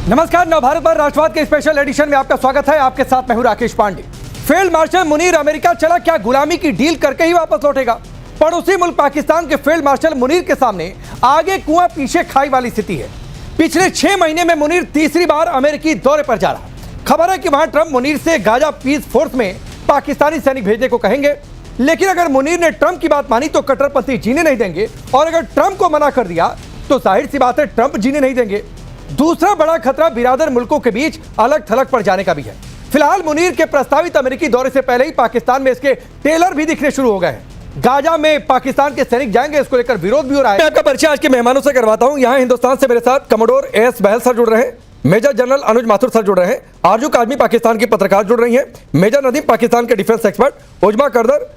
नमस्कार, नवभारत पर राष्ट्रवाद के स्पेशल एडिशन में आपका स्वागत है। आपके साथ मैं हूं Rakesh Pande. Field marshal Munir America चला, क्या गुलामी की डील करके ही वापस लौटेगा? पड़ोसी मुल्क पाकिस्तान के फील्ड मार्शल मुनीर के सामने आगे कुआं पीछे खाई वाली स्थिति है। पिछले 6 महीने में मुनीर तीसरी बार अमेरिकी दौरे पर जा रहा। खबर है कि वहां ट्रंप मुनीर से गाजा पीस फोर्स में पाकिस्तानी सैनिक भेजने को कहेंगे, लेकिन अगर मुनीर ने ट्रंप की बात मानी तो कट्टरपंथी जीने नहीं देंगे, और अगर ट्रंप को मना कर दिया तो जाहिर सी बात है ट्रंप जीने नहीं देंगे। दूसरा बड़ा खतरा बिरादर मुल्कों के बीच अलग थलग पड़ जाने का भी है। फिलहाल मुनीर के प्रस्तावित अमेरिकी दौरे से पहले ही पाकिस्तान में इसके ट्रेलर भी दिखने शुरू हो गए हैं। गाजा में पाकिस्तान के सैनिक जाएंगे, इसको लेकर विरोध भी हो रहा है। मैं आपका परिचय आज के मेहमानों से करवाता हूं। यहां हिंदुस्तान से मेरे साथ कमोडोर एस बहल सर जुड़ रहे हैं, मेजर जनरल अनुज माथुर सर जुड़ रहे हैं, आरजू काजमी पाकिस्तान की पत्रकार जुड़ रही हैं, मेजर नदीम पाकिस्तान के डिफेंस एक्सपर्ट, उजमा करदर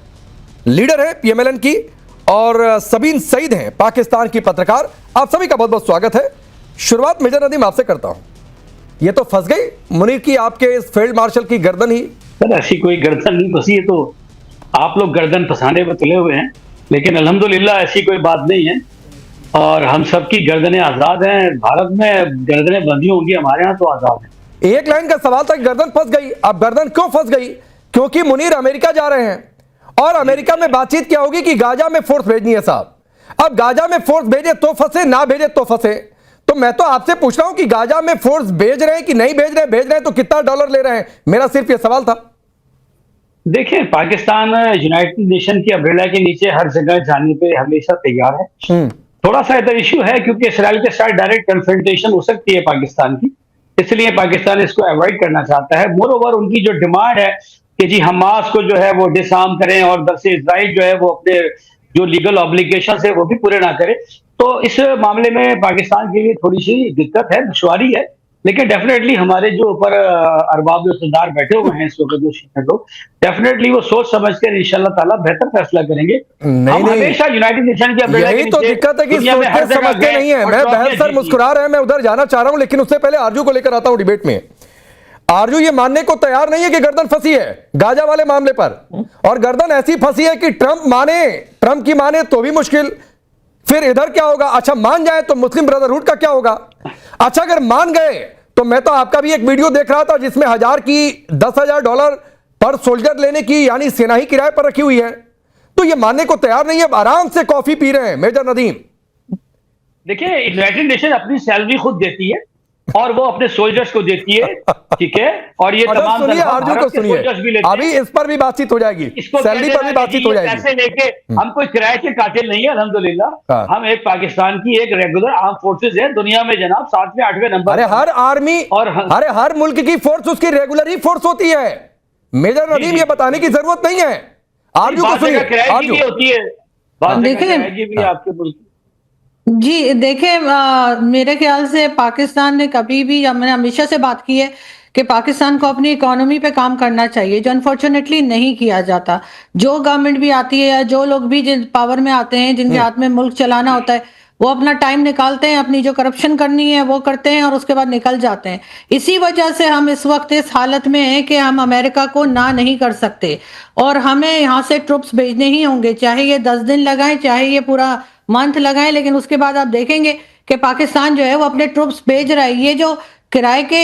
लीडर है पीएमएलएन की, और सबीन सईद हैं पाकिस्तान की पत्रकार। आप सभी का बहुत बहुत स्वागत है। शुरुआत मेजर नदीम आपसे करता हूं। ये तो फंस गई मुनीर की आपके इस फील्ड मार्शल की गर्दन ही। सर ऐसी कोई गर्दन नहीं फंसी है, तो आप लोग गर्दन फंसाने पर तुले हुए हैं, लेकिन अल्हम्दुलिल्लाह ऐसी कोई बात नहीं है और हम सबकी गर्दनें आजाद हैं। भारत में गर्दनें बंधी होंगी, हमारे यहाँ तो आजाद हैं। एक लाइन का सवाल था, गर्दन फंस गई। अब गर्दन क्यों फंस गई? क्योंकि मुनीर अमेरिका जा रहे हैं और अमेरिका में बातचीत क्या होगी कि गाजा में फोर्स भेजनी है साहब। अब गाजा में फोर्स भेजे तो फंसे, ना भेजे तो फंसे। तो मैं तो आपसे पूछ रहा हूं कि गाजा में फोर्स भेज रहे हैं कि नहीं भेज रहे हैं तो कितना डॉलर ले रहे हैं? मेरा सिर्फ ये सवाल था। देखिए, पाकिस्तान यूनाइटेड नेशन की अम्ब्रेला के नीचे हर जगह जाने पे हमेशा तैयार है। थोड़ा सा इधर इश्यू है क्योंकि इसराइल के साथ डायरेक्ट कन्फ्रंटेशन हो सकती है पाकिस्तान की, इसलिए पाकिस्तान इसको अवॉइड करना चाहता है। मोरओवर उनकी जो डिमांड है कि जी हमास को जो है वो डिसआर्म करें और उधर से इजराइल जो है वो अपने जो लीगल ऑब्लिगेशन है वो भी पूरे ना करे, तो इस मामले में पाकिस्तान के लिए थोड़ी सी दिक्कत है, दुश्वारी है। लेकिन डेफिनेटली हमारे जो ऊपर अरबाब इक़्तिदार बैठे हुए हैं इस वक्त जो लोग, डेफिनेटली वो सोच समझ कर इंशाल्लाह ताला बेहतर फैसला करेंगे। हम हमेशा यूनाइटेड नेशन की अम्ब्रेला के नीचे, तो दिक्कत है कि समझते नहीं है। मैं बहल सर मुस्कुरा रहे हैं, मैं उधर जाना चाह रहा हूं, लेकिन उससे पहले आरजू को लेकर आता हूं डिबेट में। आरजू ये मानने को तैयार नहीं है कि गर्दन फंसी है गाजा वाले मामले पर, और गर्दन ऐसी फंसी है कि ट्रंप की माने तो भी मुश्किल। फिर इधर क्या होगा? अच्छा मान जाए तो मुस्लिम ब्रदरहुड का क्या होगा? अच्छा अगर मान गए तो मैं तो आपका भी एक वीडियो देख रहा था जिसमें 1000 की $10,000 पर सोल्जर लेने की, यानी सेना ही किराए पर रखी हुई है। तो ये मानने को तैयार नहीं है, आराम से कॉफी पी रहे हैं। मेजर नदीम देखिए, यूनाइटेड नेशन अपनी सैलरी खुद देती है और वो अपने सोल्जर्स को देती है, ठीक है। और ये तमाम आरजू को सुनिए, अभी इस पर भी बातचीत हो जाएगी, सैलरी पर भी बातचीत हो जाएगी। पैसे लेके हम कोई किराए के कातिल नहीं है, अल्हम्दुलिल्लाह। हम एक पाकिस्तान की एक रेगुलर आर्म फोर्सेज है दुनिया में जनाब, 7वें 8वें नंबर। अरे हर आर्मी और हर मुल्क की फोर्स उसकी रेगुलर ही फोर्स होती है। मेजर नदीम ये बताने की जरूरत नहीं है। आरजू को सुनिए, आरजू होती है, देखिए आपके मुल्क जी। देखें, मेरे ख्याल से पाकिस्तान ने कभी भी, मैंने हमेशा से बात की है कि पाकिस्तान को अपनी इकोनॉमी पे काम करना चाहिए, जो अनफॉर्चुनेटली नहीं किया जाता। जो गवर्नमेंट भी आती है या जो लोग भी जिन पावर में आते हैं, जिनके हाथ में मुल्क चलाना होता है, वो अपना टाइम निकालते हैं, अपनी जो करप्शन करनी है वो करते हैं और उसके बाद निकल जाते हैं। इसी वजह से हम इस वक्त इस हालत में हैं कि हम अमेरिका को ना नहीं कर सकते और हमें यहाँ से ट्रुप्स भेजने ही होंगे, चाहे ये 10 दिन लगाएं, चाहे ये पूरा मंथ लगाएं। लेकिन उसके बाद आप देखेंगे कि पाकिस्तान जो है वो अपने ट्रुप्स भेज रहा है। ये जो किराए के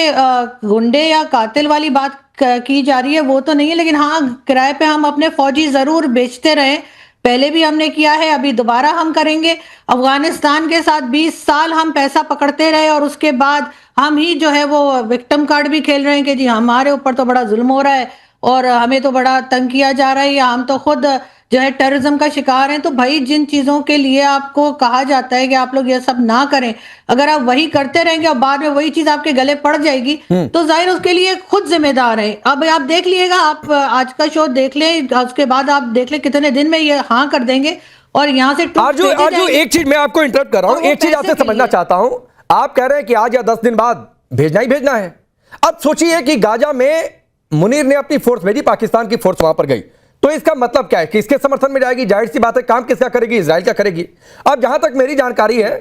गुंडे या कातिल वाली बात की जा रही है वो तो नहीं है, लेकिन हाँ किराए पे हम अपने फौजी जरूर बेचते रहे। पहले भी हमने किया है, अभी दोबारा हम करेंगे। अफगानिस्तान के साथ 20 साल हम पैसा पकड़ते रहे और उसके बाद हम ही जो है वो विक्टिम कार्ड भी खेल रहे हैं कि जी हमारे ऊपर तो बड़ा जुल्म हो रहा है और हमें तो बड़ा तंग किया जा रहा है, या हम तो खुद जो है टेररिज्म का शिकार हैं। तो भाई जिन चीजों के लिए आपको कहा जाता है कि आप लोग ये सब ना करें, अगर आप वही करते रहेंगे और बाद में वही चीज आपके गले पड़ जाएगी तो जाहिर उसके लिए खुद जिम्मेदार है। अब आप देख लीजिएगा, आप आज का शो देख लें, उसके बाद आप देख लें कितने दिन में ये हाँ कर देंगे और यहाँ से आरजू एक चीज मैं आपको इंटरप्ट कर रहा हूँ, एक चीज आपसे समझना चाहता हूँ। आप कह रहे हैं कि आज या 10 दिन बाद भेजना ही भेजना है। अब सोचिए कि गाजा में मुनीर ने अपनी फोर्स भेजी, पाकिस्तान की फोर्स वहां पर गई, तो इसका मतलब क्या है? किसके समर्थन में जाएगी? जाहिर सी बात है काम किसका करेगी? इजराइल का करेगी। अब जहां तक मेरी जानकारी है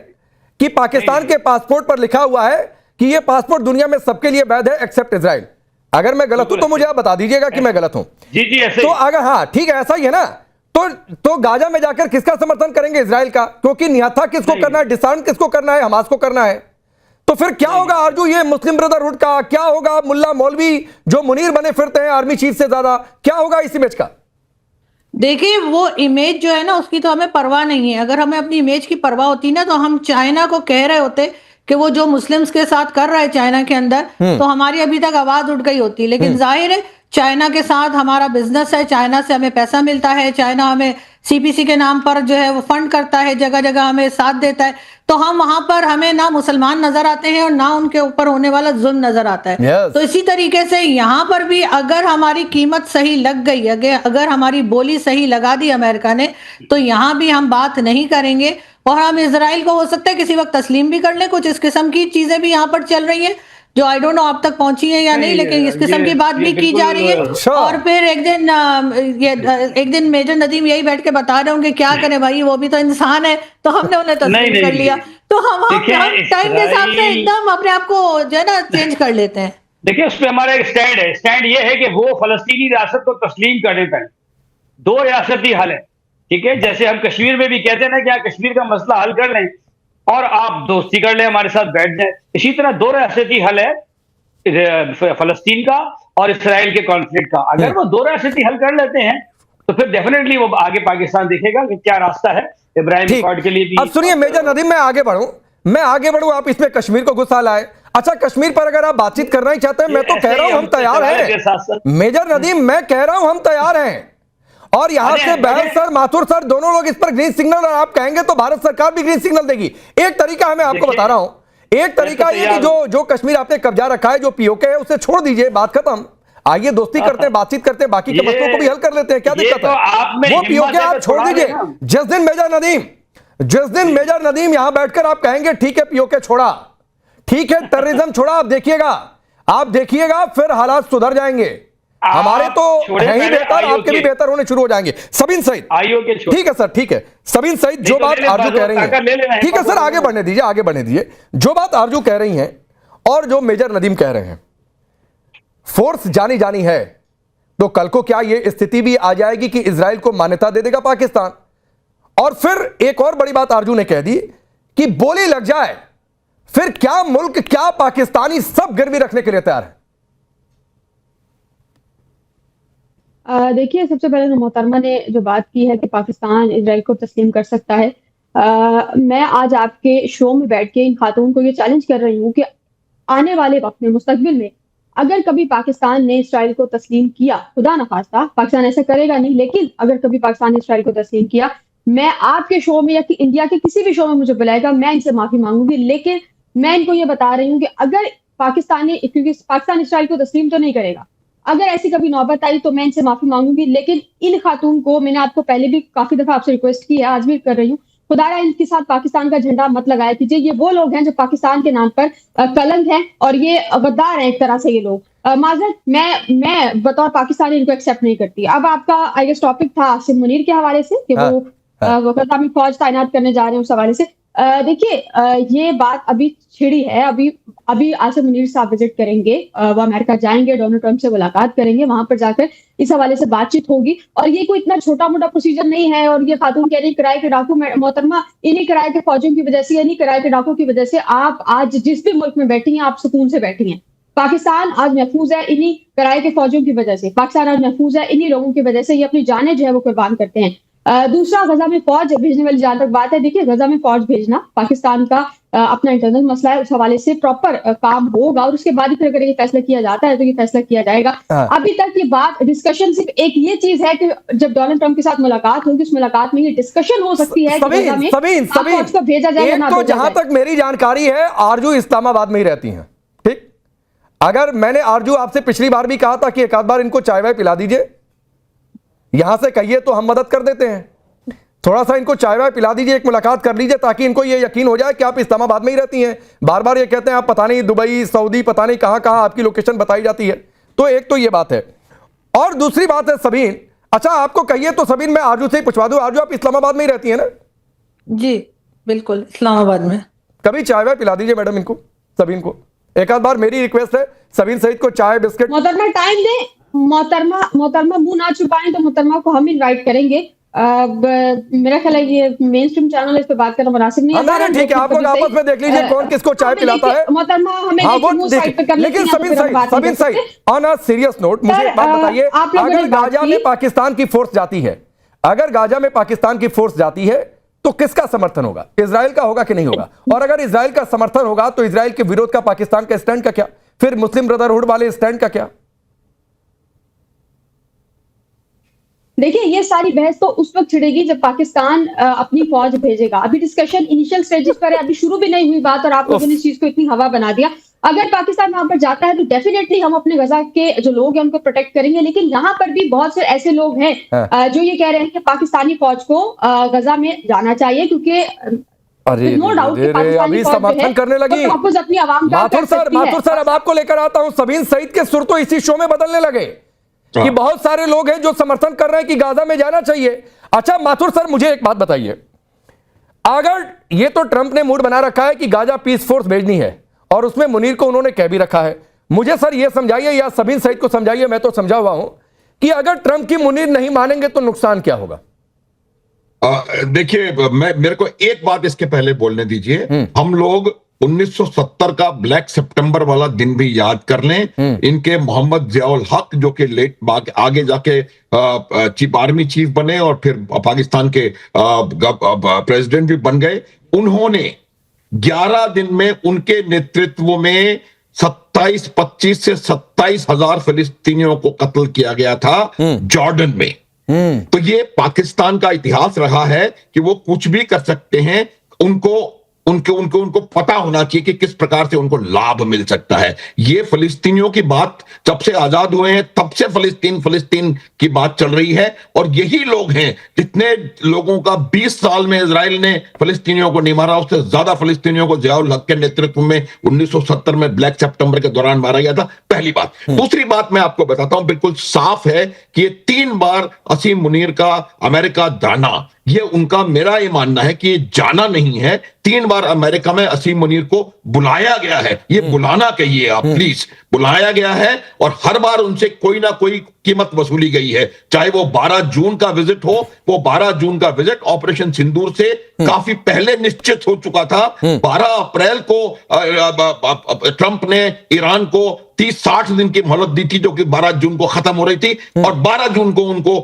कि पाकिस्तान के पासपोर्ट पर लिखा हुआ है कि यह पासपोर्ट दुनिया में सबके लिए वैध है एक्सेप्ट इजराइल। अगर मैं गलत हूं तो मुझे आप बता दीजिएगा कि मैं गलत हूं। जी ऐसे तो अगर हाँ ठीक है ऐसा ही है ना, तो गाजा में जाकर किसका समर्थन करेंगे? इजराइल का। क्योंकि निहत्था किसको करना है, डिसआर्म किसको करना है? हमास को करना है। तो फिर क्या होगा आरजू, ये मुस्लिम ब्रदरहुड का क्या होगा? मुल्ला मौलवी जो मुनीर बने फिरते हैं आर्मी चीफ से ज्यादा, क्या होगा इस इमेज का? देखिए वो इमेज जो है ना, उसकी तो हमें परवाह नहीं है। अगर हमें अपनी इमेज की परवाह होती ना, तो हम चाइना को कह रहे होते कि वो जो मुस्लिम्स के साथ कर रहा है चाइना के अंदर, तो हमारी अभी तक आवाज उठ गई होती। लेकिन जाहिर है चाइना के साथ हमारा बिजनेस है, चाइना से हमें पैसा मिलता है, चाइना हमें सीपीसी के नाम पर जो है वो फंड करता है, जगह जगह हमें साथ देता है। तो हम वहां पर हमें ना मुसलमान नजर आते हैं और ना उनके ऊपर होने वाला जुल्म नजर आता है। Yes. तो इसी तरीके से यहाँ पर भी अगर हमारी कीमत सही लग गई, अगर हमारी बोली सही लगा दी अमेरिका ने, तो यहाँ भी हम बात नहीं करेंगे और हम इजराइल को हो सकता है किसी वक्त तस्लीम भी कर लें। कुछ इस किस्म की चीजें भी यहाँ पर चल रही हैं जो आई डोंट नो आप तक पहुंची है या नहीं, लेकिन इस किस्म की बात भी की जा रही है। और फिर एक दिन मेजर नदीम यही बैठ के बता रहे होंगे क्या करें भाई, वो भी तो इंसान है, तो हमने उन्हें तस्लीम कर लिया। तो हम टाइम के हिसाब से एकदम अपने आप को जो है ना चेंज कर लेते हैं। देखिए उस पर हमारा एक स्टैंड है। स्टैंड ये है कि वो फलस्तीनी रियासत को तस्लीम कर देता है। दो रियासती हल है, ठीक है। जैसे हम कश्मीर में भी कहते हैं ना कि आप कश्मीर का मसला हल कर लें और आप दोस्ती कर लें, हमारे साथ बैठ जाए। इसी तरह दो रियासती हल है फलस्तीन का और इसराइल के कॉन्फ्लिक्ट का। अगर वो दो रियासती हल कर लेते हैं तो फिर डेफिनेटली वो आगे पाकिस्तान देखेगा कि क्या रास्ता है इब्राहिम अकॉर्ड के लिए भी। अब सुनिए मेजर नदीम, मैं आगे बढ़ूं, आप इसमें कश्मीर को गुस्सा लाए। अच्छा, कश्मीर पर अगर आप बातचील करना ही चाहते हैं, मैं तो कह रहा हूं हम तैयार हैं मेजर नदीम, मैं कह रहा हूं हम तैयार हैं। और यहां से बहल सर, माथुर सर, दोनों लोग इस पर ग्रीन सिग्नल, और आप कहेंगे तो भारत सरकार भी ग्रीन सिग्नल देगी। एक तरीका है, मैं आपको बता रहा हूं, एक तरीका ये कि जो कश्मीर आपने कब्जा रखा है, जो पीओके है, उसे छोड़ दीजिए, बात खत्म। आइए दोस्ती करते हैं, बातचीत करते हैं, बाकी के मसलों को भी हल कर लेते हैं, क्या दिक्कत है? वो पीओके आप छोड़ दीजिए। जिस दिन मेजर नदीम यहां बैठकर आप कहेंगे ठीक है पीओके छोड़ा, ठीक है टेररिज्म छोड़ा, आप देखिएगा फिर हालात सुधर जाएंगे। हमारे तो है ही बेहतर, आपके भी बेहतर होने शुरू हो जाएंगे। सबीन सईद, ठीक है सर, ठीक है सबीन सईद, जो बात आरजू कह रही है, ठीक है सर, आगे बढ़ने दीजिए। जो बात आरजू कह रही हैं और जो मेजर नदीम कह रहे हैं, फोर्स जानी है, तो कल को क्या ये स्थिति भी आ जाएगी कि इजराइल को मान्यता दे देगा पाकिस्तान? और फिर एक और बड़ी बात आरजू ने कह दी कि बोली लग जाए, फिर क्या मुल्क, क्या पाकिस्तानी सब गिरवी रखने के लिए तैयार है? देखिए, सबसे पहले तो मोहतरमा ने जो बात की है कि पाकिस्तान इजराइल को तस्लीम कर सकता है, मैं आज आपके शो में बैठ के इन खातून को ये चैलेंज कर रही हूँ कि आने वाले वक्त में, मुस्तकबिल में, अगर कभी पाकिस्तान ने इसराइल को तस्लीम किया, खुदा न खास्ता, पाकिस्तान ऐसा करेगा नहीं, लेकिन अगर कभी पाकिस्तान ने इसराइल को तस्लीम किया, मैं आपके शो में या कि इंडिया के किसी भी शो में मुझे बुलाएगा, मैं इनसे माफी मांगूंगी। लेकिन मैं इनको ये बता रही हूँ कि अगर क्योंकि पाकिस्तान इसराइल को तस्लीम तो नहीं करेगा, अगर ऐसी कभी नौबत आई तो मैं इनसे माफी मांगूंगी। लेकिन इन खातून को, मैंने आपको पहले भी काफी दफा आपसे रिक्वेस्ट की है, आज भी कर रही हूँ, खुदारा इनके साथ पाकिस्तान का झंडा मत लगाया कीजिए। ये वो लोग हैं जो पाकिस्तान के नाम पर कलंक हैं और ये गद्दार हैं एक तरह से। ये लोग माजरत, मैं बतौर पाकिस्तानी इनको एक्सेप्ट नहीं करती। अब आपका आई गेस टॉपिक था आसिम मुनीर के हवाले से कि वो कौमी फौज तैनात करने जा रहे हैं, उस हवाले से देखिए ये बात अभी छिड़ी है। अभी आसिम मुनीर साहब विजिट करेंगे, वो अमेरिका जाएंगे, डोनाल्ड ट्रंप से मुलाकात करेंगे, वहां पर जाकर इस हवाले से बातचीत होगी। और ये कोई इतना छोटा मोटा प्रोसीजर नहीं है। और ये खातून कह रही किराए के डाकू, मोहतरमा, इन्हीं किराए के फौजियों की वजह से, इन्हीं किराए के डाकू की वजह से आप आज जिस भी मुल्क में बैठी हैं, आप सुकून से बैठी हैं। पाकिस्तान आज महफूज है इन्हीं किराए के फौजियों की वजह से। पाकिस्तान आज महफूज है इन्हीं लोगों की वजह से। ये अपनी जानें जो है वो कुर्बान करते हैं। दूसरा, गजा में फौज भेजने वाली जहां तक बात है, देखिए गजा में फौज भेजना पाकिस्तान का अपना इंटरनल मसला है, उस हवाले से प्रॉपर काम होगा और उसके बाद ही फिर अगर ये फैसला किया जाता है तो ये फैसला किया जाएगा। अभी तक ये बात डिस्कशन सिर्फ एक ये चीज है कि जब डोनाल्ड ट्रंप के साथ मुलाकात होगी, उस मुलाकात में ये डिस्कशन हो सकती है कि गजा में फौज को भेजा जाएगा ना। तो जहां तक मेरी जानकारी है, आरजू इस्लामाबाद में ही रहती हैं, ठीक? अगर मैंने आरजू आपसे पिछली बार भी कहा था कि एक आध बार इनको चाय वाय पिला दीजिए, यहां से कहिए तो हम मदद कर देते हैं, थोड़ा सा इनको चाय वाय पिला दीजिए, एक मुलाकात कर लीजिए, ताकि इनको ये यकीन हो जाए कि आप इस्लामाबाद में ही रहती हैं। बार बार ये कहते हैं आप पता नहीं दुबई, सऊदी, पता नहीं कहां कहां आपकी लोकेशन बताई जाती है। तो एक तो ये बात है, और दूसरी बात है सबीन, अच्छा आपको कहिए तो सबीन मैं आरजू से ही पूछवा दूं, आरजू आप इस्लामाबाद में ही रहती है ना? जी बिल्कुल, इस्लामाबाद में। कभी चाय वाय पिला दीजिए मैडम इनको, सबीन को, एक आध बार मेरी रिक्वेस्ट है, सबीन सईद को चाय बिस्किट। मोहतरमा टाइम दे, मोहतरमा मुंह ना छुपाएं तो मोहतरमा को हम इनवाइट करेंगे। मेरा ख्याल है ये मेन स्ट्रीम चैनल इस पे बात करना मुनासिब नहीं है। नहीं ठीक है, आप लोग आपस में देख लीजिए कौन किसको चाय पिलाता है। मोहतरमा हमें हाँ, वो वो साइड पे कर लेते लेकिन हैं, तो फिर हम बात नहीं कर सकते। ऑन अ सीरियस नोट मुझे एक बात बताइए, आप लोगों ने अगर बात गाजा की- में पाकिस्तान की फोर्स जाती है, अगर गाजा में पाकिस्तान की फोर्स जाती है तो किसका समर्थन होगा? इजराइल का होगा कि नहीं होगा? और अगर इजराइल का समर्थन होगा तो इजराइल के विरोध का पाकिस्तान का स्टैंड का क्या? फिर मुस्लिम ब्रदरहुड वाले स्टैंड का क्या? देखिए ये सारी बहस तो उस वक्त छिड़ेगी जब पाकिस्तान अपनी फौज भेजेगा। अभी डिस्कशन इनिशियल स्टेजेस पर है, अभी शुरू भी नहीं हुई बात और आप लोगों ने इस चीज को इतनी हवा बना दिया। अगर पाकिस्तान वहां पर जाता है तो डेफिनेटली हम अपने गजा के जो लोग हैं उनको प्रोटेक्ट करेंगे, लेकिन यहाँ पर भी बहुत से ऐसे लोग हैं जो ये कह रहे हैं कि पाकिस्तानी फौज को गजा में जाना चाहिए, क्योंकि अरे नो डाउट कि पाकिस्तानी अभी फौज जो समर्थन है करने लगी। वो वापस अपनी आवाम का कर सकती है। माथुर सर अब आपको लेकर आता हूं। सबीन सईद के सुर तो इसी शो में बदलने लगे कि बहुत सारे लोग हैं जो समर्थन कर रहे हैं कि गाजा में जाना चाहिए। अच्छा माथुर सर मुझे एक बात बताइए, अगर ये तो ट्रंप ने मूड बना रखा है कि गाजा पीस फोर्स भेजनी है और उसमें मुनीर को उन्होंने कह भी रखा है, मुझे सर ये समझाइए या सबीन सईद को समझाइए, मैं तो समझा हुआ हूं कि अगर ट्रंप की मुनीर नहीं मानेंगे तो नुकसान क्या होगा? देखिए मेरे को एक बात इसके पहले बोलने दीजिए। हम लोग 1970 का ब्लैक सितंबर वाला दिन भी याद कर लें। इनके मोहम्मद जियाउल हक जो कि आगे जाके आर्मी चीफ बने और फिर पाकिस्तान के प्रेसिडेंट भी बन गए, उन्होंने 11 दिन में उनके नेतृत्व में 25 से 27,000 फिलिस्तीनियों को कत्ल किया गया था जॉर्डन में। तो ये पाकिस्तान का इतिहास रहा है कि वो कुछ भी कर सकते हैं। उनको पता होना चाहिए कि किस प्रकार से उनको लाभ मिल सकता है। ये फिलिस्तीनियों की बात जब से आजाद हुए हैं तब से फिलिस्तीन की बात चल रही है, और यही लोग हैं जितने लोगों का 20 साल में इजराइल ने फिलिस्तीनियों को नहीं मारा, उससे ज्यादा फिलिस्तीनियों को जियाउल हक के नेतृत्व में 1970 में ब्लैक सितंबर के दौरान मारा गया था। पहली बात। दूसरी बात मैं आपको बताता हूं, बिल्कुल साफ है कि ये 3 बार असीम मुनीर का अमेरिका जाना, ये उनका, मेरा ये मानना है कि ये जाना नहीं है। 3 बार अमेरिका में असीम मुनीर को बुलाया गया है। ये बुलाना कहिए आप प्लीज, बुलाया गया है, और हर बार उनसे कोई ना कोई कीमत वसूली गई है। चाहे वो 12 जून का विजिट हो, वो 12 जून का विजिट ऑपरेशन सिंदूर से काफी पहले निश्चित हो चुका था। 12 अप्रैल को ट्रंप ने ईरान को 30-60 दिन की मोहलत दी थी, जो कि 12 जून को खत्म हो रही थी, और 12 जून को उनको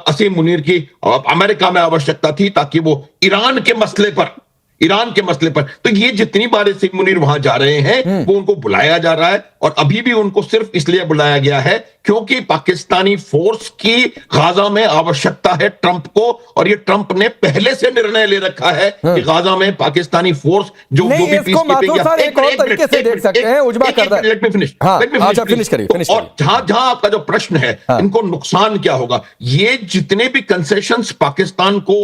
असीम मुनीर की अमेरिका में आवश्यकता थी ताकि वो ईरान के मसले पर, तो ये जितनी बार असीम मुनीर वहां जा रहे हैं वो उनको बुलाया जा रहा है, और अभी भी उनको सिर्फ इसलिए बुलाया गया है क्योंकि पाकिस्तानी फोर्स की गाजा में आवश्यकता है ट्रंप को, और ये ट्रंप ने पहले से निर्णय ले रखा है कि गाजा में पाकिस्तानी फोर्स जो भी एक और तरीके से देख सकते हैं। उजमा कर दे, लेट मी फिनिश। फिनिश करिए। और जहां आपका जो प्रश्न है, इनको नुकसान क्या होगा, ये जितने भी कंसेशंस पाकिस्तान को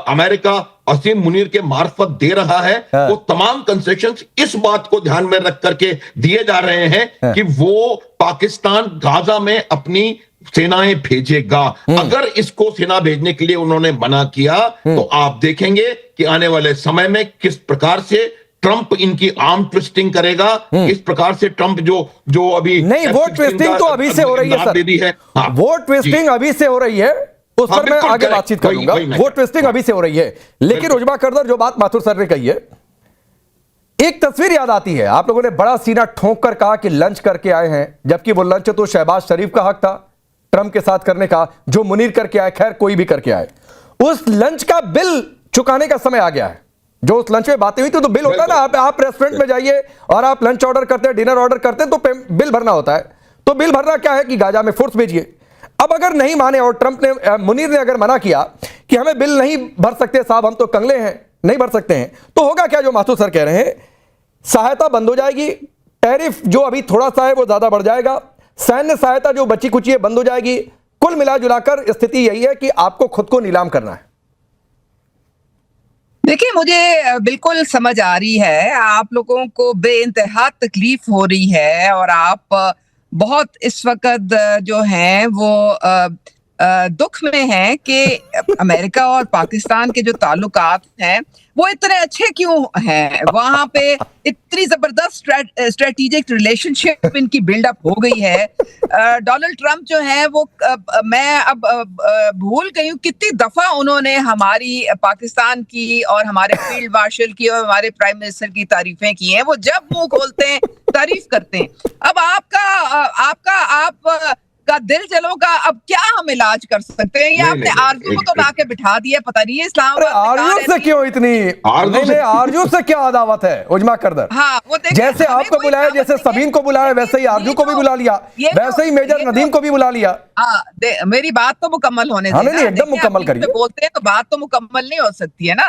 अमेरिका असीम मुनीर के मार्फत दे रहा है, वो तमाम कंसेशंस इस बात को ध्यान में रख करके दिए जा रहे हैं कि वो पाकिस्तान गाजा में अपनी सेनाएं भेजेगा। अगर इसको सेना भेजने के लिए उन्होंने मना किया तो आप देखेंगे कि आने वाले समय में किस प्रकार से ट्रंप इनकी आर्म ट्विस्टिंग करेगा, इस प्रकार से ट्रंप जो अभी नहीं, वो ट्विस्टिंग तो अभी से हो रही है सर, वो ट्विस्टिंग अभी से हो रही है, उस पर मैं आगे बातचीत करूंगा। वो ट्विस्टिंग अभी से हो रही है, लेकिन उजमा करदर जो बात माथुर सर ने कही है, एक तस्वीर याद आती है। आप लोगों ने बड़ा सीना ठोंक कर कहा कि लंच करके आए हैं, जबकि वो लंच तो शहबाज शरीफ का हक था ट्रंप के साथ करने का, जो मुनीर करके आए, खैर कोई भी करके आए। उस लंच का बिल चुकाने का समय आ गया है। जो उस लंच में बातें हुई थी तो बिल होता है ना, आप रेस्टोरेंट में जाइए और आप लंच ऑर्डर करते हैं, डिनर ऑर्डर करते हैं, तो बिल भरना होता है। तो बिल भरना क्या है कि गाजा में फोर्स भेजिए। अब अगर नहीं माने और ट्रंप ने, मुनीर ने अगर मना किया कि हमें बिल नहीं भर सकते साहब, हम तो कंगले हैं, नहीं भर सकते हैं, तो होगा क्या जो माथुर सर कह रहे हैं, सहायता बंद हो जाएगी, टैरिफ जो अभी थोड़ा सा है वो ज्यादा बढ़ जाएगा, सैन्य सहायता जो बची कुची है बंद हो जाएगी। कुल मिला जुलाकर स्थिति यही है कि आपको खुद को नीलाम करना है। देखिए, मुझे बिल्कुल समझ आ रही है, आप लोगों को बेइंतहा तकलीफ हो रही है, और आप बहुत इस वक्त जो हैं वो दुख में है कि अमेरिका और पाकिस्तान के जो ताल्लुकात हैं वो इतने अच्छे क्यों हैं। वहां पे इतनी जबरदस्त स्ट्रेटेजिक रिलेशनशिप इनकी बिल्डअप हो गई है। डोनाल्ड ट्रंप जो है वो मैं अब भूल गई हूँ कितनी दफा उन्होंने हमारी पाकिस्तान की और हमारे फील्ड मार्शल की और हमारे प्राइम मिनिस्टर की तारीफें की हैं। वो जब मुंह खोलते हैं तारीफ करते हैं। अब आपका दिल जलोगा, अब क्या हम इलाज कर सकते हैं? ये आपने आरजू को तो लाके बिठा दिया, पता नहीं इस्लामाबाद आरजू से क्यों इतनी आरजू से क्या अदावत है उजमा करदर? हाँ, वो जैसे आपको बुलाया, जैसे सबीन को बुलाया, वैसे ही आरजू को भी बुला लिया, वैसे ही मेजर नदीम को भी बुला लिया। हाँ, मेरी बात तो मुकम्मल होने देना। नहीं, एकदम मुकम्मल करिए। बोलते हैं तो बात तो मुकम्मल नहीं हो सकती है ना।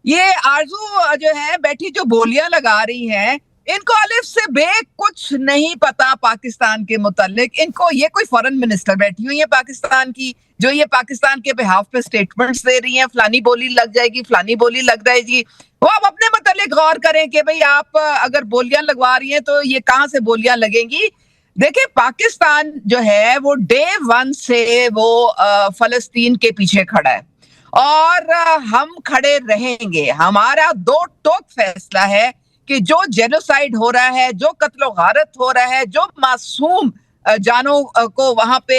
ये आरजू जो है बैठी जो बोलियां लगा रही हैं, इनको अलिफ से बे कुछ नहीं पता पाकिस्तान के मुतालिक। इनको ये कोई फॉरेन मिनिस्टर बैठी हुई है पाकिस्तान की, जो ये पाकिस्तान के बिहाफ पे स्टेटमेंट्स दे रही हैं, फलानी बोली लग जाएगी, फलानी बोली लग जाएगी। वो अब अपने मुतालिक गौर करें कि भाई आप अगर बोलियां लगवा रही हैं तो ये कहाँ से बोलियां लगेंगी। देखिए, पाकिस्तान जो है वो डे वन से वो फलस्तीन के पीछे खड़ा है और हम खड़े रहेंगे। हमारा दो टोक फैसला है कि जो जेनोसाइड हो रहा है, जो कत्लो गारत हो रहा है, जो मासूम जानों को वहां पे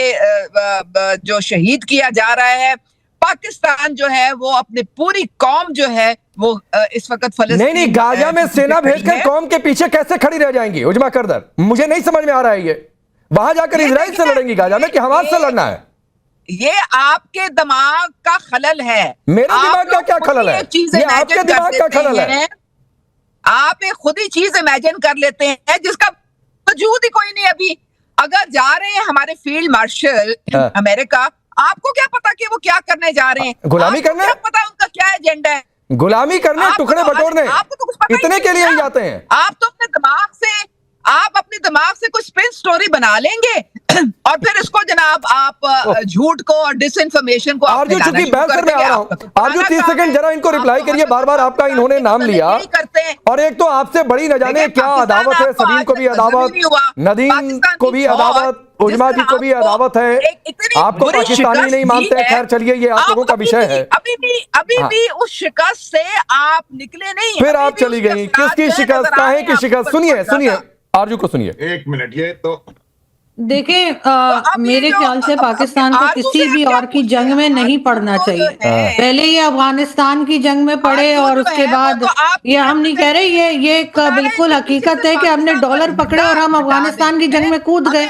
जो शहीद किया जा रहा है, पाकिस्तान जो है वो अपनी पूरी कौम जो है वो इस वक्त फलस्तीन नहीं, गाजा में सेना भेजकर कौम के पीछे कैसे खड़ी रह जाएंगी उजमा करदर? मुझे नहीं समझ में आ रहा है ये। वहां जाकर इजराइल से लड़ेंगी गाजा में कि हमास से लड़ना है? ये आपके दिमाग का खलल है। मेरे दिमाग का क्या खलल है? ये आपके दिमाग का खलल है। आप एक खुद ही चीज इमेजिन कर लेते हैं जिसका वजूद ही कोई नहीं। अभी अगर जा रहे हैं हमारे फील्ड मार्शल अमेरिका, आपको क्या पता कि वो क्या करने जा रहे हैं? गुलामी करने? क्या पता उनका क्या एजेंडा है? गुलामी करने, टुकड़े बटोरने, इतने के लिए ही जाते हैं। आप तो अपने दिमाग से कुछ स्पिन स्टोरी बना लेंगे और फिर इसको जनाब आप झूठ को और डिसइंफॉर्मेशन को आरजू, चूंकि बहस में आ रहा हूं, आरजू 30 सेकंड जरा इनको रिप्लाई करिए। बार बार आपका इन्होंने नाम लिया और एक तो आपसे बड़ी न जाने क्या अदावत है। सबीन को भी अदावत, नदीम को भी अदावत, उजमा जी को भी अदावत है। आपको पाकिस्तानी नहीं मानते, खैर चलिए ये आप लोगों का विषय है। अभी भी उस शिकस्त से आप निकले नहीं, फिर आप चली गई। किसकी शिकस्त, काहे की शिकस्त? सुनिए आरजू को सुनिए। एक मिनट, ये तो देखिए, मेरे ख्याल से पाकिस्तान को किसी भी और की जंग में नहीं पड़ना चाहिए। पहले ये अफगानिस्तान की जंग में पड़े और उसके बाद ये हम नहीं कह रहे, ये एक बिल्कुल हकीकत है कि हमने डॉलर पकड़े और हम अफगानिस्तान की जंग में कूद गए।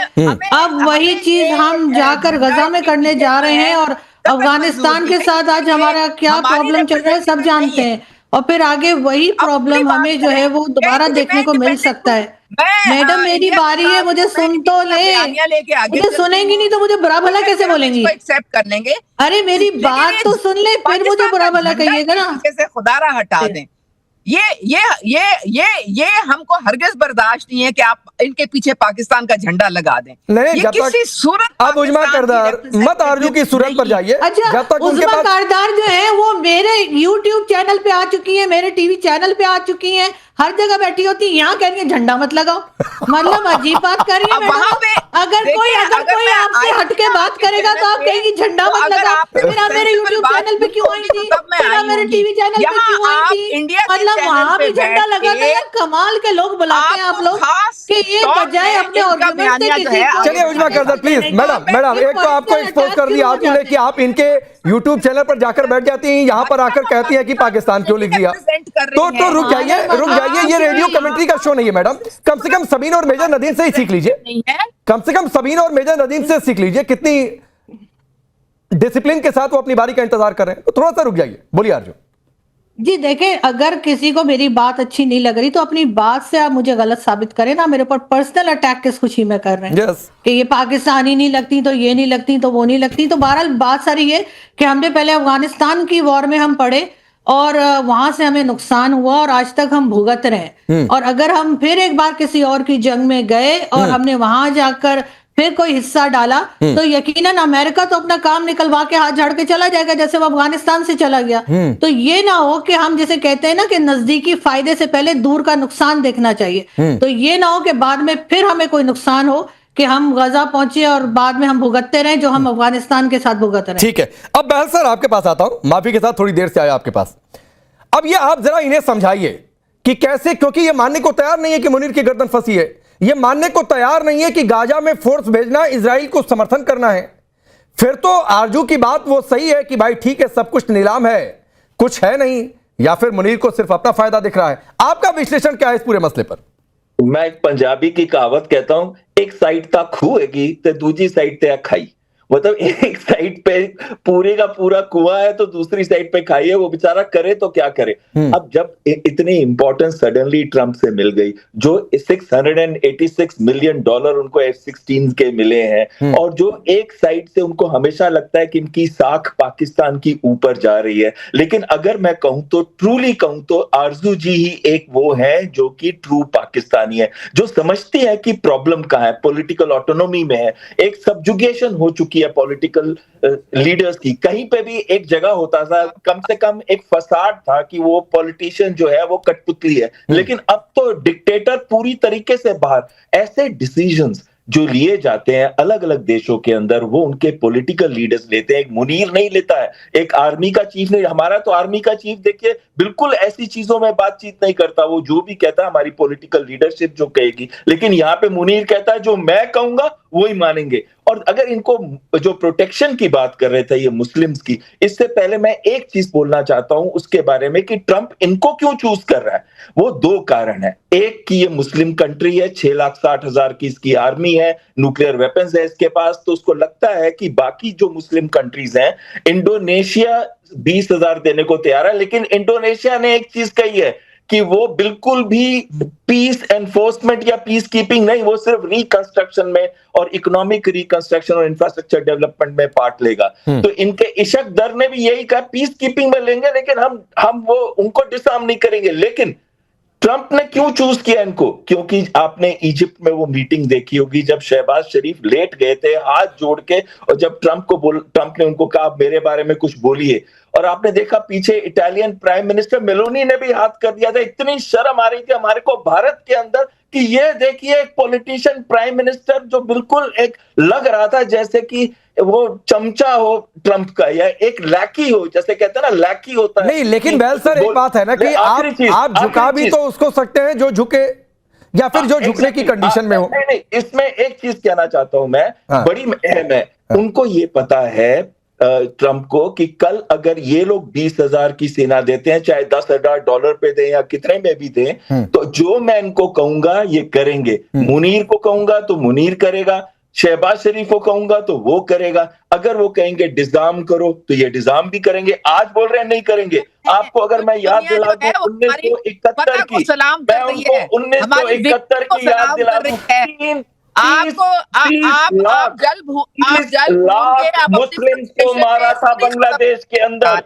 अब वही चीज हम जाकर गजा में करने जा रहे हैं और अफगानिस्तान के साथ आज हमारा क्या प्रॉब्लम चल रहा है सब जानते हैं, और फिर आगे वही प्रॉब्लम हमें जो है वो दोबारा देखने को मिल सकता है। मैडम, मेरी बारी है, मुझे सुन तो ले। मुझे सुनेंगी नहीं तो मुझे बुरा भला कैसे बोलेंगी? एक्सेप्ट कर लेंगे। अरे मेरी बात तो सुन ले, फिर मुझे बुरा भला कहिएगा ना। से खुदारा हटा दें। ये हमको हरगिज बर्दाश्त नहीं है कि आप इनके पीछे पाकिस्तान का झंडा लगा दें। नहीं, जब किसी सूरत आप उजमा करदार मत आरजू की सूरत पर जाइए। अच्छा, जब तक उजमा करदार जो है वो मेरे YouTube चैनल पे आ चुकी है, मेरे टीवी चैनल पे आ चुकी हैं, हर जगह बैठी होती है। यहाँ कह रही है झंडा मत लगाओ, मतलब अजीब बात कर रही है मैडम। अगर कोई आपसे हटके बात करेगा तो आप कहेंगी झंडा मत लगाओ। फिर आप मेरे YouTube चैनल पे क्यों आई थी? फिर आप मेरे टीवी चैनल पे क्यों आई थी? मतलब वहां भी झंडा लगा था यार। कमाल के लोग बुलाते हैं आप लोग कि ये बजाय अपने आर्गुमेंट से किसी। चलिए उजमा करदार प्लीज। मैडम एक तो आपको एक्सपोज कर दिया आपने कि आप इनके YouTube चैनल पर जाकर बैठ जाती हैं, यहाँ पर आकर कहती है कि पाकिस्तान क्यों लिख दिया। तो रुक जाइए, ये रेडियो कमेंट्री का शो नहीं है मैडम। कम से कम सबीन और मेजर नदीम से ही सीख लीजिए। कम से कम सबीन और मेजर नदीम से सीख लीजिए कितनी डिसिप्लिन के साथ वो अपनी बारी का इंतजार कर रहे हैं। तो थोड़ा सा रुक जाइए, बोलिए अर्जुन जी। देखें, अगर किसी को मेरी बात अच्छी नहीं लग रही तो अपनी बात से आप मुझे गलत साबित करें ना। मेरे ऊपर पर्सनल अटैक किस खुशी में कर रहे हैं कि ये पाकिस्तानी नहीं लगती तो ये नहीं लगती तो वो नहीं लगती। तो बहरहाल बात सारी है कि हमने पहले अफगानिस्तान की वॉर में हम पड़े और वहां से हमें नुकसान हुआ और आज तक हम भुगत रहे हैं। और अगर हम फिर एक बार किसी और की जंग में गए और हमने वहां जाकर फिर कोई हिस्सा डाला तो यकीनन अमेरिका तो अपना काम निकलवा के हाथ झाड़ के चला जाएगा, जैसे वो अफगानिस्तान से चला गया। तो ये ना हो कि हम जैसे कहते हैं ना कि नजदीकी फायदे से पहले दूर का नुकसान देखना चाहिए। तो ये ना हो कि बाद में फिर हमें कोई नुकसान हो। कि हम गजा पहुंचे और बाद में हम भुगतते रहे जो हम अफगानिस्तान के साथ भुगत रहे। ठीक है, अब बहल सर आपके पास आता हूं, माफी के साथ थोड़ी देर से आया आपके पास। अब ये आप जरा इन्हें समझाइए कि कैसे, क्योंकि ये मानने को तैयार नहीं है कि मुनीर की गर्दन फंसी है, ये मानने को तैयार नहीं है कि गाजा में फोर्स भेजना इजराइल को समर्थन करना है। फिर तो आरजू की बात वो सही है कि भाई ठीक है सब कुछ नीलाम है, कुछ है नहीं, या फिर मुनीर को सिर्फ अपना फायदा दिख रहा है। आपका विश्लेषण क्या है इस पूरे मसले पर? मैं एक पंजाबी की कहावत कहता हूं, एक साइड ता खूहेगी तो दूसरी साइड ते खाई। मतलब एक साइड पे पूरे का पूरा कुआं है तो दूसरी साइड पे खाई है, वो बेचारा करे तो क्या करे। अब जब इतनी इंपॉर्टेंस सडनली ट्रंप से मिल गई, जो $686 मिलियन उनको F-16 के मिले हैं, और जो एक साइड से उनको हमेशा लगता है कि इनकी साख पाकिस्तान की ऊपर जा रही है, लेकिन अगर मैं कहूं तो ट्रूली कहूं तो आरजू जी ही एक वो है जो कि ट्रू पाकिस्तानी है, जो समझती है कि प्रॉब्लम कहां है, पॉलिटिकल ऑटोनॉमी में है। एक सबजुगेशन हो चुकी है पॉलिटिकल लीडर्स की। कहीं पे भी एक जगह होता था, कम से कम एक फसाड था कि वो पॉलिटिशियन जो है वो कठपुतली है, लेकिन अब तो डिक्टेटर पूरी तरीके से बाहर। ऐसे डिसीजंस जो लिए जाते हैं अलग अलग देशों के अंदर, वो उनके पॉलिटिकल लीडर्स लेते हैं, एक मुनीर नहीं लेता है, एक आर्मी का चीफ नहीं। हमारा तो आर्मी का चीफ देखिए बिल्कुल ऐसी चीजों में बातचीत नहीं करता, वो जो भी कहता है हमारी पॉलिटिकल लीडरशिप जो कहेगी, लेकिन यहाँ पे मुनीर कहता है जो मैं कहूंगा वो ही मानेंगे। और अगर इनको जो प्रोटेक्शन की बात कर रहे थे ये मुस्लिम्स की, इससे पहले मैं एक चीज बोलना चाहता हूं उसके बारे में कि ट्रंप इनको क्यों चूज कर रहा है। वो दो कारण है, एक कि ये मुस्लिम कंट्री है, 6,60,000 की इसकी आर्मी है, न्यूक्लियर वेपन्स है इसके पास, तो उसको लगता है कि बाकी जो मुस्लिम कंट्रीज हैं, इंडोनेशिया 20,000 देने को तैयार है, लेकिन इंडोनेशिया ने एक चीज कही है कि वो बिल्कुल भी पीस एनफोर्समेंट या पीस कीपिंग नहीं, वो सिर्फ रिकंस्ट्रक्शन में और इकोनॉमिक रिकंस्ट्रक्शन और इंफ्रास्ट्रक्चर डेवलपमेंट में पार्ट लेगा। तो इनके इशक दर ने भी यही कहा पीस कीपिंग में लेंगे, लेकिन हम वो उनको डिसआर्म नहीं करेंगे। लेकिन ट्रंप ने क्यों चूज किया इनको? क्योंकि आपने इजिप्ट में वो मीटिंग देखी होगी जब शहबाज शरीफ लेट गए थे हाथ जोड़ के, और जब ट्रंप ने उनको कहा मेरे बारे में कुछ बोलिए, और आपने देखा पीछे इटालियन प्राइम मिनिस्टर मेलोनी ने भी हाथ कर दिया था। इतनी शर्म आ रही थी हमारे को भारत के अंदर कि ये देखिए एक पॉलिटिशियन प्राइम मिनिस्टर जो बिल्कुल एक लग रहा था जैसे कि वो चमचा हो ट्रंप का, या एक लैकी हो, जैसे कहते हैं ना लैकी होता है। नहीं, लेकिन बैल सर एक बात है ना कि आप झुका भी तो उसको सकते हैं जो झुके, या फिर जो झुकने की कंडीशन में हो। नहीं, इसमें एक चीज कहना चाहता हूं मैं, बड़ी अहम है। उनको ये पता है ट्रंप को कि कल अगर ये लोग 20,000 की सेना देते हैं, चाहे $10,000 पे दें या कितने में भी दें, तो जो मैं इनको कहूंगा ये करेंगे। मुनीर को कहूंगा तो मुनीर करेगा, शहबाज शरीफ को कहूंगा तो वो करेगा, अगर वो कहेंगे डिजाम करो तो ये डिजाम भी करेंगे। आज बोल रहे हैं नहीं करेंगे। आपको अगर मैं याद दिला दूं 1971 की, मैं उनको 1971 की याद दिला दूं, आप जल मुस्लिम को मारा था बांग्लादेश के अंदर,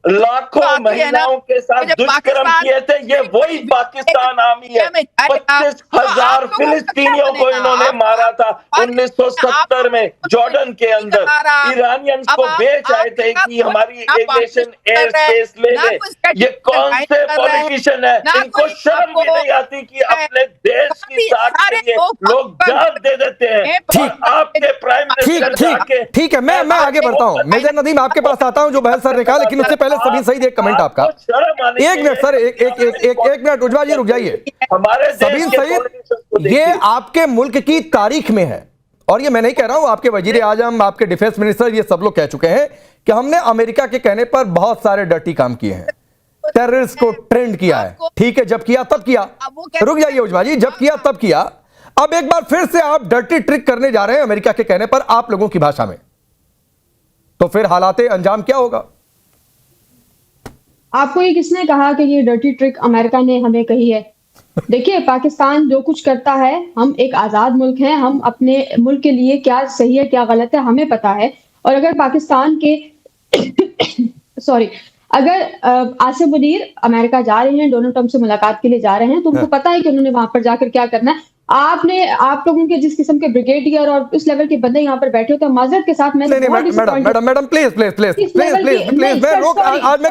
लाखों महिलाओं के साथ दुष्कर्म किए थे, ये वही पाकिस्तान आर्मी है। 25,000 फिलिस्तीनियों को इन्होंने मारा था 1970 में जॉर्डन के अंदर। ईरानियंस को बेच आए थे कि हमारी एविएशन एयर स्पेस ले ले। ये कौन से पॉलिटिशियन है, इनको शर्म भी नहीं आती कि अपने देश की साख के लिए लोग जान दे देते हैं। आपके प्राइम मिनिस्टर ठीक है, मैं आगे बढ़ता हूँ। मेजर नदीम आपके पास आता हूँ जो बहल सर ने कहा, लेकिन उससे पहले सभी सही एक कमेंट आपका। एक मिनट सर, एक मिनट उज्ज्वल जी रुक जाइए। सबीन सईद, ये आपके मुल्क की तारीख में है, और ये मैं नहीं कह रहा हूं, आपके वजीर आजम, आपके डिफेंस मिनिस्टर, ये सब लोग कह चुके हैं कि हमने अमेरिका के कहने पर बहुत सारे डर्टी काम किए हैं, टेररिस्ट को ट्रेंड किया है। ठीक है, जब किया तब किया। रुक जाइए उज्ज्वल जी, जब किया तब किया। अब एक बार फिर से आप डर्टी ट्रिक करने जा रहे हैं अमेरिका के कहने पर आप लोगों की भाषा में, तो फिर हालाते अंजाम क्या होगा? आपको ये किसने कहा कि ये डर्टी ट्रिक अमेरिका ने हमें कही है? देखिए, पाकिस्तान जो कुछ करता है, हम एक आजाद मुल्क हैं, हम अपने मुल्क के लिए क्या सही है क्या गलत है हमें पता है। और अगर पाकिस्तान के अगर आसिफ मुनीर अमेरिका जा रहे हैं, डोनाल्ड ट्रंप से मुलाकात के लिए जा रहे हैं, तो उनको पता है कि उन्होंने वहां पर जाकर क्या करना है। आप लोगों के जिस किस्म के ब्रिगेडियर और उस लेवल के बंदे यहाँ पर बैठे होते हैं, माजरत के साथ मैं मैडम प्लीज मैं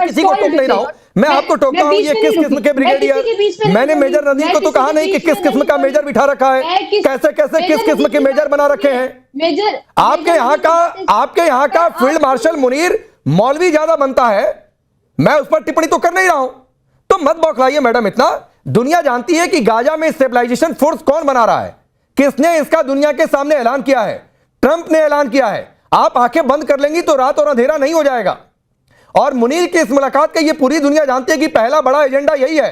किसी को टोक नहीं रहा हूं। मैं आपको टोकता हूँ, ये किस किस्म के ब्रिगेडियर? मैंने मेजर नदीम को तो कहा नहीं कि किस किस्म का मेजर बिठा रखा है, कैसे कैसे किस किस्म के मेजर बना रखे हैं। मेजर आपके यहाँ का फील्ड मार्शल मुनीर मौलवी ज्यादा बनता है, मैं उस पर टिप्पणी तो कर नहीं रहा हूं, तो मत बौखलाइए मैडम इतना। दुनिया जानती है कि गाजा में स्टेबलाइजेशन फोर्स कौन बना रहा है, किसने इसका दुनिया के सामने ऐलान किया है, ट्रंप ने ऐलान किया है। आप आंखें बंद कर लेंगी तो रात और अंधेरा नहीं हो जाएगा। और मुनीर की इस मुलाकात का ये पूरी दुनिया जानती है कि पहला बड़ा एजेंडा यही है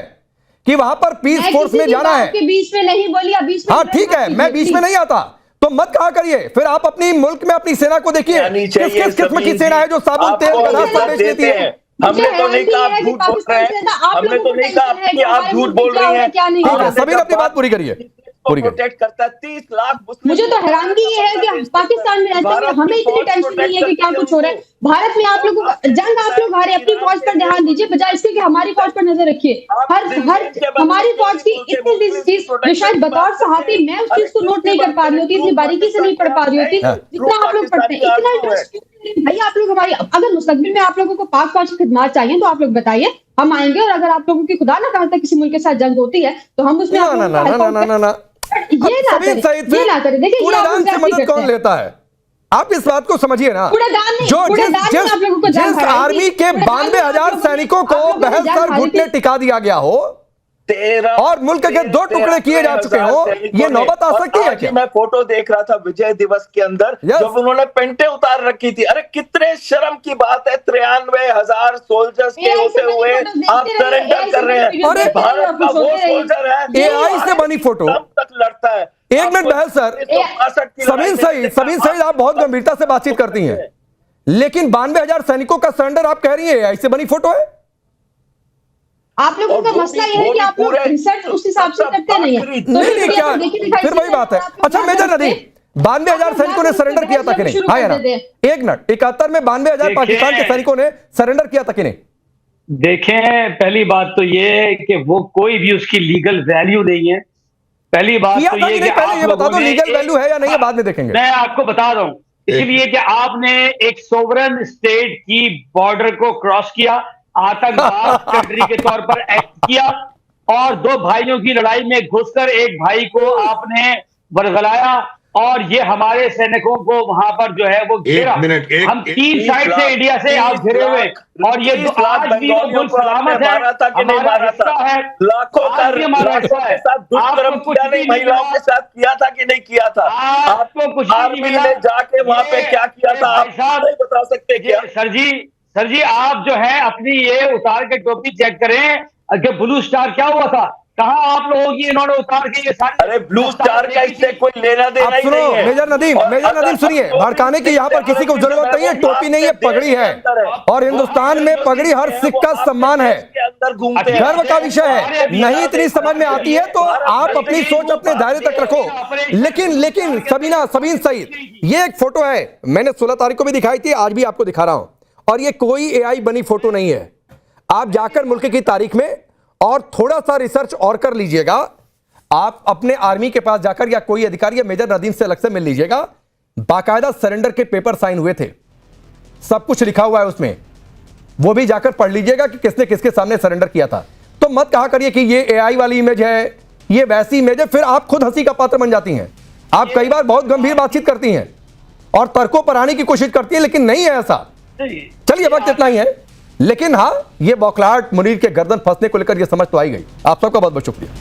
कि वहां पर पीस फोर्स में जाना है। बीच में नहीं बोली, बीच में हाँ ठीक है, मैं बीच में नहीं आता, तो मत कहा करिए। फिर आप अपनी मुल्क में अपनी सेना को देखिए, किस किस किस्म की सेना है जो साबुन तेल का संदेश देती है। हमने तो नहीं कहा आप झूठ बोल रहे हैं, हमने तो नहीं कहा कि आप झूठ बोल रही हैं। ठीक है, सभी ने अपनी बात पूरी करिए। प्रोटेक्ट करता है 30 लाख मुस्लिम। मुझे तो हैरानगी ये है कि पाकिस्तान में रहते हुए हमें इतनी टेंशन नहीं है कि क्या कुछ हो रहा है भारत में। आप लोगों का जंग आप लोग हारे, अपनी फौज पर ध्यान दीजिए बजाय इसके कि हमारी फौज पर नजर रखिए। हर हमारी फौज की इतनी चीज जो शायद बतौर सहाफ़ी मैं उस चीज को नोट नहीं कर पा रही होती, इतनी बारीकी से नहीं पढ़ पा रही होती जितना आप लोग पढ़ते हैं। इतना इंटरेस्ट भैया आप लोग हमारी, अगर मुस्तकबिल में आप लोगों को पाक फौज की खिदमत चाहिए तो आप लोग बताइए, हम आएंगे। और अगर आप लोगों की खुदा ना खास्ता किसी मुल्क के साथ जंग होती है तो हम उसमें ये ना करें। देखिए कूड़ेदान से मदद कौन लेता है, आप इस बात को समझिए ना। जो जिस आर्मी के 92,000 सैनिकों को बहस सर घुटने टिका दिया गया हो और मुल्क के 2 टुकड़े किए जा चुके हो, ये नौबत आ सकती है क्या? मैं फोटो देख रहा था विजय दिवस के अंदर जब उन्होंने पेंटे उतार रखी थी। अरे कितने शर्म की बात है, 93,000 सोल्जर्स के होते हुए आप सरेंडर कर रहे हैं। अरे भारत का वो सोल्जर है एआई से बनी फोटो तक लड़ता है। एक मिनट बहस सर, सभी सही आप बहुत गंभीरता से बातचीत करती हैं, लेकिन 92,000 सैनिकों का सरेंडर आप कह रही है एआई से बनी फोटो है। आप लोगों का मसला यह है कि आप लोग रिसर्च उस हिसाब से करते नहीं है। नहीं क्या फिर वही बात है। अच्छा मेजर नदीम, 92,000 सैनिकों ने सरेंडर किया था कि नहीं? हाँ या ना? एक मिनट, 71 में 92,000 पाकिस्तान के सैनिकों ने सरेंडर किया था कि नहीं? देखें, पहली बात तो ये है कि वो कोई भी उसकी लीगल वैल्यू नहीं है। पहली बात तो ये कि पहले ये बता दो लीगल वैल्यू है या नहीं है, बाद में देखेंगे। मैं आपको बता रहा हूं, इसलिए कि आपने एक सोवरेन स्टेट की बॉर्डर को क्रॉस किया, आतंकवाद कंट्री के तौर पर एक्ट किया और 2 भाइयों की लड़ाई में घुसकर एक भाई को आपने बरगलाया और ये हमारे सैनिकों को वहां पर जो है वो घेरा। हम 3 साइड से इंडिया से आप घिरे हुए और ये आज भी वो सलामत है, हमारा रास्ता है। लाखों का के साथ दुष्कर्म किया नहीं, महिलाओं के साथ किया था कि नहीं किया था? आपको कुछ आर्मी ने जाके वहां पे क्या किया था आप नहीं बता सकते क्या? सर जी आप जो है अपनी ये उतार के टोपी चेक करें कि ब्लू स्टार क्या हुआ था, कहां आप लोगों की इन्होंने उतार के ये सारी। अरे ब्लू स्टार का इससे कोई लेना देना ही नहीं है। मेजर नदीम सुनिए, भड़काने की यहाँ पर किसी को जरूरत नहीं है। टोपी नहीं है, पगड़ी है और हिंदुस्तान में पगड़ी हर सिख का सम्मान है, गर्व का विषय है। नहीं इतनी समझ में आती है तो आप अपनी सोच अपने दायरे तक रखो। लेकिन सबीन सईद, ये एक फोटो है, मैंने 16 तारीख को भी दिखाई थी, आज भी आपको दिखा रहा हूं, और ये कोई एआई बनी फोटो नहीं है। आप जाकर मुल्क की तारीख में और थोड़ा सा रिसर्च और कर लीजिएगा। आप अपने आर्मी के पास जाकर या कोई अधिकारी या मेजर नदीम से अलग से मिल लीजिएगा, बाकायदा सरेंडर के पेपर साइन हुए थे, सब कुछ लिखा हुआ है उसमें, वो भी जाकर पढ़ लीजिएगा कि किसने किसके सामने सरेंडर किया था। तो मत कहा करिए कि ये एआई वाली इमेज है, ये वैसी इमेज है, फिर आप खुद हंसी का पात्र बन जाती हैं। आप कई बार बहुत गंभीर बातचीत करती हैं और तर्कों पर आने की कोशिश करती हैं, लेकिन नहीं है ऐसा। चलिए वक्त इतना ही है, लेकिन हाँ ये बौखलाहट मुनीर के गर्दन फंसने को लेकर ये समझ तो आई गई। आप सबका बहुत बहुत शुक्रिया।